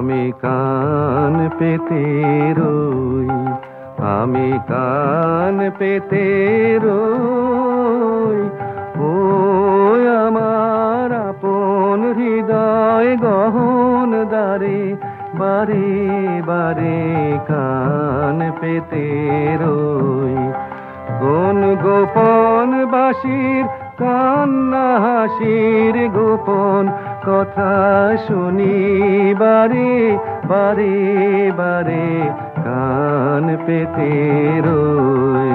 আমি কান পেতে রই, আমি কান পেতে রই। ও আমার আপন হৃদয় গহন দ্বারে, বারে বারে কান পেতে রই। কোন গোপন বাঁশির কান্না হাসির গোপন কথা শুনি বারে বারে বারে কান পেতে রই।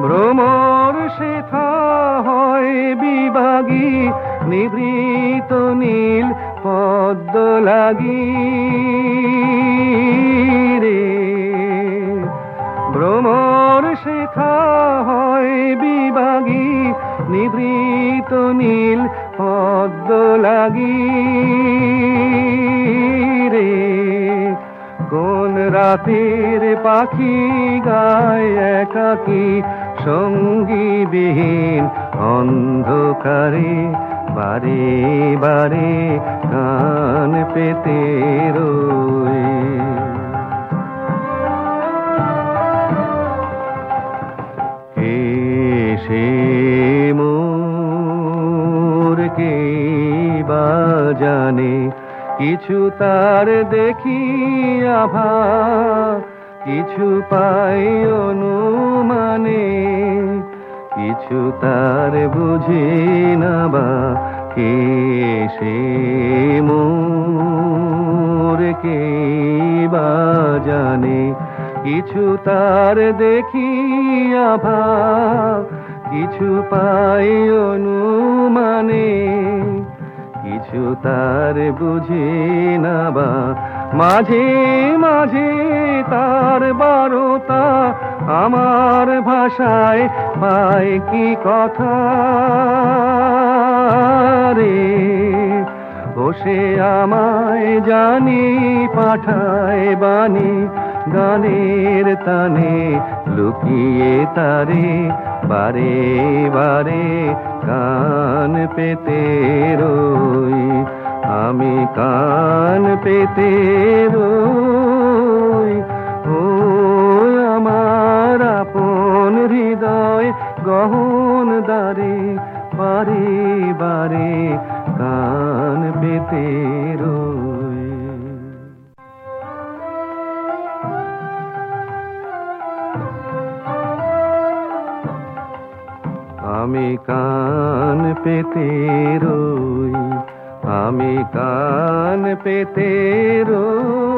ভ্রমর শেথা হয় বিভাগী, নিভৃত নীল পদ্ম লাগি রে। ভ্রমর শেথা হয় বিভাগী, নিভৃত নীল পদ্ম লাগি রে। কোন রাতের পাখি গায় একাকী সঙ্গীবিহীন অন্ধকারে, বারে বারে কান পেতে রই। কে সে মোর কে বা জানে, কিছু তার দেখি আভা, কিছু পাই অনুমানে, কিছু তার বুঝি না বা। কে সে মোর কে বা জানে, কিছু তার দেখি আভা, কিছু পাই অনুমানে, কিছু তার বুঝি না বা। মাঝে মাঝে তার বারতা আমার ভাষায় পায় কি কথা রে। ও সে আমায় জানি পাঠায় বাণী, গানের তানে লুকিয়ে তারে, বারে বারে কান পেতে রই। আমি কান পেতে রই। ও আমার আপন হৃদয় গহন দ্বারে, বারে বারে কান পেতে রই। আমি কান পেতে রই, আমি কান পেতে রই।